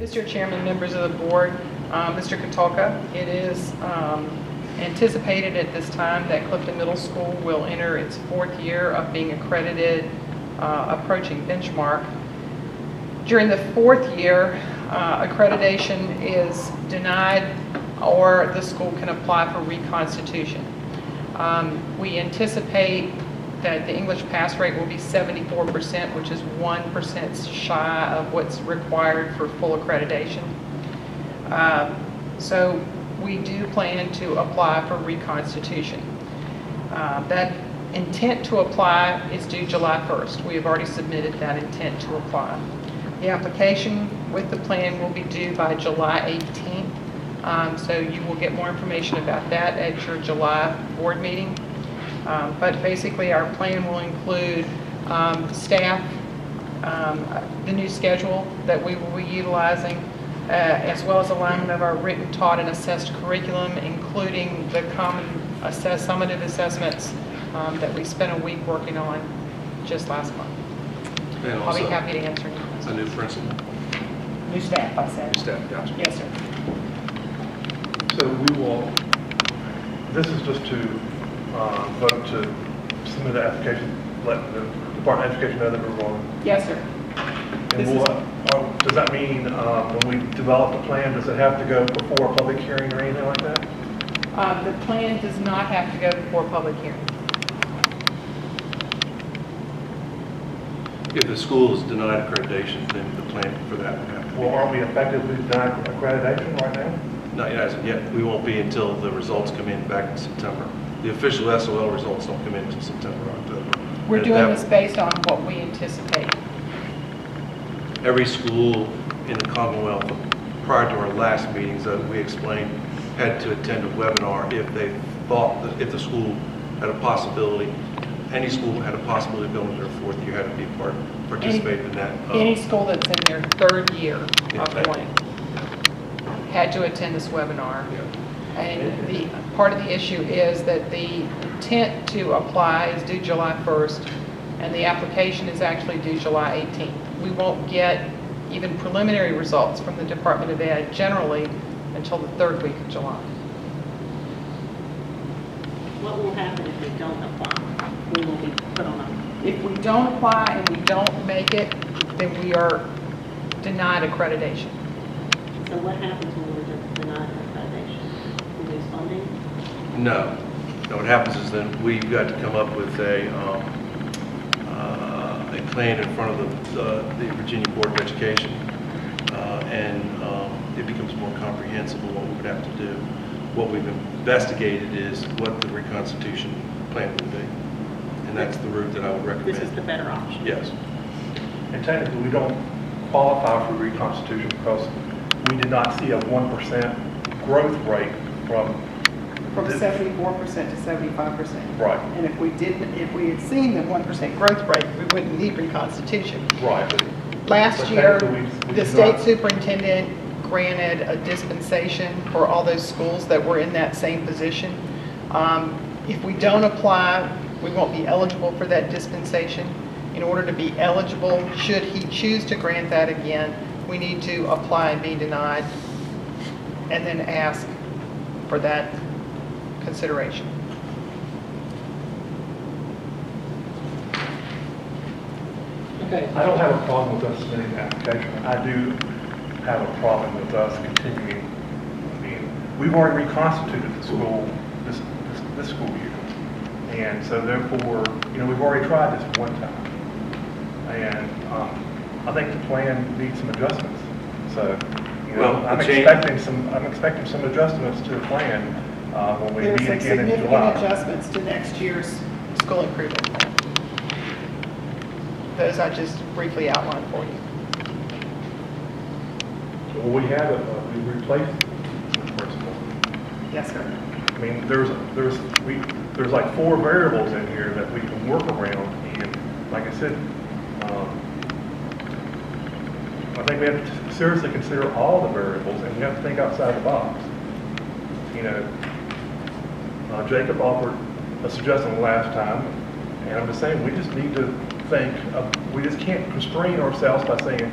Mr. Chairman, members of the board, Mr. Katulka, it is anticipated at this time that Clifton Middle School will enter its 4th year of being accredited, approaching benchmark. During the 4th year, accreditation is denied or the school can apply for reconstitution. We anticipate that the English pass rate will be 74%, which is 1% shy of what's required for full accreditation. So we do plan to apply for reconstitution. That intent to apply is due July 1st. We have already submitted that intent to apply. The application with the plan will be due by July 18th. So you will get more information about that at your July board meeting. But basically our plan will include staff, the new schedule that we will be utilizing, as well as alignment of our written, taught, and assessed curriculum, including the common summative assessments that we spent a week working on just last month. And I'll be also happy to answer any questions. a new principal. New staff, I said. New staff, gotcha. Yes, sir. So we will, this is just to vote to submit the application, let the Department of Education know that we're going. Yes, sir. And does that mean when we develop a plan, does it have to go before a public hearing or anything like that? The plan does not have to go before a public hearing. If the school is denied accreditation, then the plan for that would have to be. Well, aren't we effectively denied accreditation right now? Not yet, as of yet. We won't be until the results come in back in September. The official SOL results don't come in until September, October. We're And doing this based on what we anticipate. Every school in the Commonwealth, prior to our last meetings that we explained, had to attend a webinar if they thought that if the school had a possibility, any school had a possibility of going into their 4th year, had to be participate in that. Any school that's in their 3rd year Yeah, of going had to attend this webinar. Yeah. And the part of the issue is that the intent to apply is due July 1st, and the application is actually due July 18th. We won't get even preliminary results from the Department of Ed generally until the 3rd week of July. What will happen if we don't apply? We will be put on a... If we don't apply and we don't make it, then we are denied accreditation. So what happens when we're denied accreditation? We lose funding? No. No, what happens is then we've got to come up with a plan in front of the Virginia Board of Education, and it becomes more comprehensive of what we would have to do. What we've investigated is what the reconstitution plan would be, and that's the route that I would recommend. This is the better option. Yes. And technically, we don't qualify for reconstitution because we did not see a 1% growth rate from 74% to 75%. Right. And if we had seen the 1% growth rate, we wouldn't need reconstitution. Right. But Last year, technically, we the did state not. superintendent granted a dispensation for all those schools that were in that same position. If we don't apply, we won't be eligible for that dispensation. In order to be eligible, should he choose to grant that again, we need to apply and be denied, and then ask for that consideration. Okay. I don't have a problem with us submitting the application. I do have a problem with us continuing. I mean, we've already reconstituted the school this school year. And so therefore, we've already tried this one time. And I think the plan needs some adjustments. So, Well, I'm expecting some adjustments to the plan when we There are meet some again in significant July. adjustments to next year's school improvement plan. Those I just briefly outlined for you. Well, we have it. We replaced the principal. Yes, sir. I mean, there's like 4 variables in here that we can work around, and like I said, I think we have to seriously consider all the variables, and we have to think outside the box. Jacob offered a suggestion last time, and I'm just saying we just need to think. We just can't constrain ourselves by saying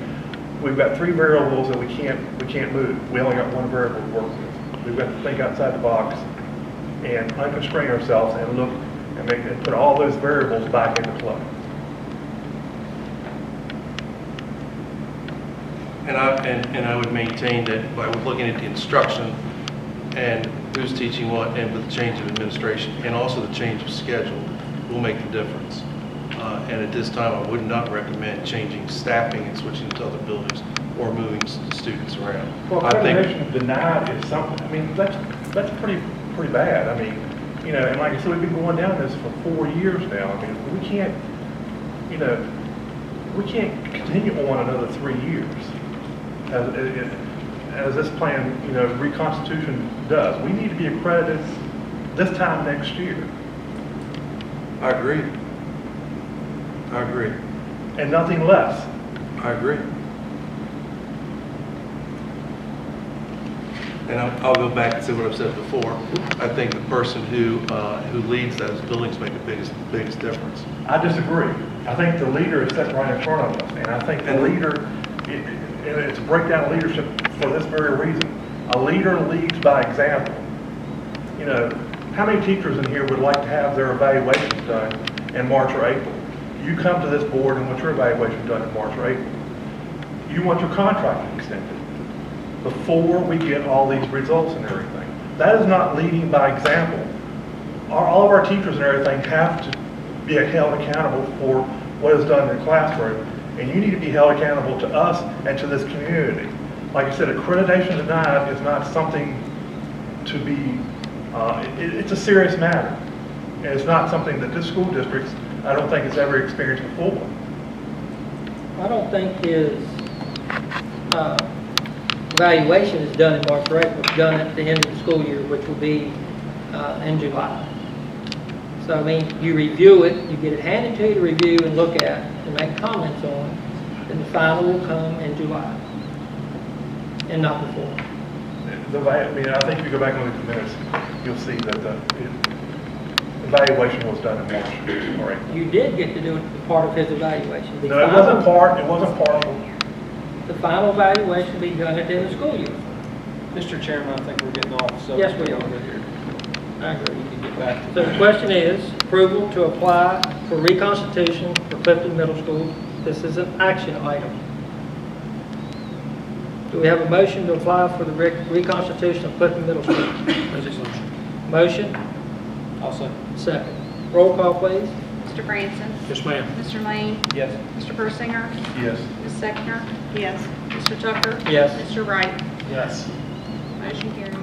we've got 3 variables that we can't move. We only got 1 variable to work with. We've got to think outside the box and unconstrain ourselves and look and put all those variables back into play. And I would maintain that by looking at the instruction and who's teaching what, and with the change of administration, and also the change of schedule, will make the difference. And at this time, I would not recommend changing staffing and switching to other buildings or moving students around. Well, I think, accreditation denied is something, I mean, that's pretty bad. I mean, you know, and like I said, we've been going down this for 4 years now. I mean, we can't continue on another 3 years as this plan, you know, reconstitution does. We need to be accredited this time next year. I agree. And nothing less. I agree. And I'll go back and say what I've said before. I think the person who leads those buildings make the biggest difference. I disagree. I think the leader is sitting right in front of us, and I think the leader, it's a breakdown of leadership for this very reason. A leader leads by example. You know, how many teachers in here would like to have their evaluations done in March or April? You come to this board and want your evaluation done in March or April. You want your contract extended before we get all these results and everything. That is not leading by example. All of our teachers and everything have to be held accountable for what is done in the classroom, and you need to be held accountable to us and to this community. Like I said, accreditation denied is not something to be, it's a serious matter. And it's not something that this school district, I don't think, has ever experienced before. I don't think his evaluation is done in March or April. It's done at the end of the school year, which will be in July. So, I mean, you review it, you get it handed to you to review and look at and make comments on, then the final will come in July, and not before. I mean, I think if you go back and look at the minutes, you'll see that the evaluation was done in March or April. You did get to do it, part of his evaluation. No, it wasn't partial. The final evaluation will be done at the end of the school year. Mr. Chairman, I think we're getting off, so. Yes, we are. Here. I agree. We can get back to So the question is, approval to apply for reconstitution for Clifton Middle School. This is an action item. Do we have a motion to apply for the reconstitution of Clifton Middle School? resolution. Motion, I'll say. second. Roll call, please. Mr. Branson. Yes, ma'am. Mr. Lane. Yes. Mr. Persinger. Yes. Ms. Sechner. Yes. Mr. Tucker. Yes. Mr. Wright. Yes. Motion carries.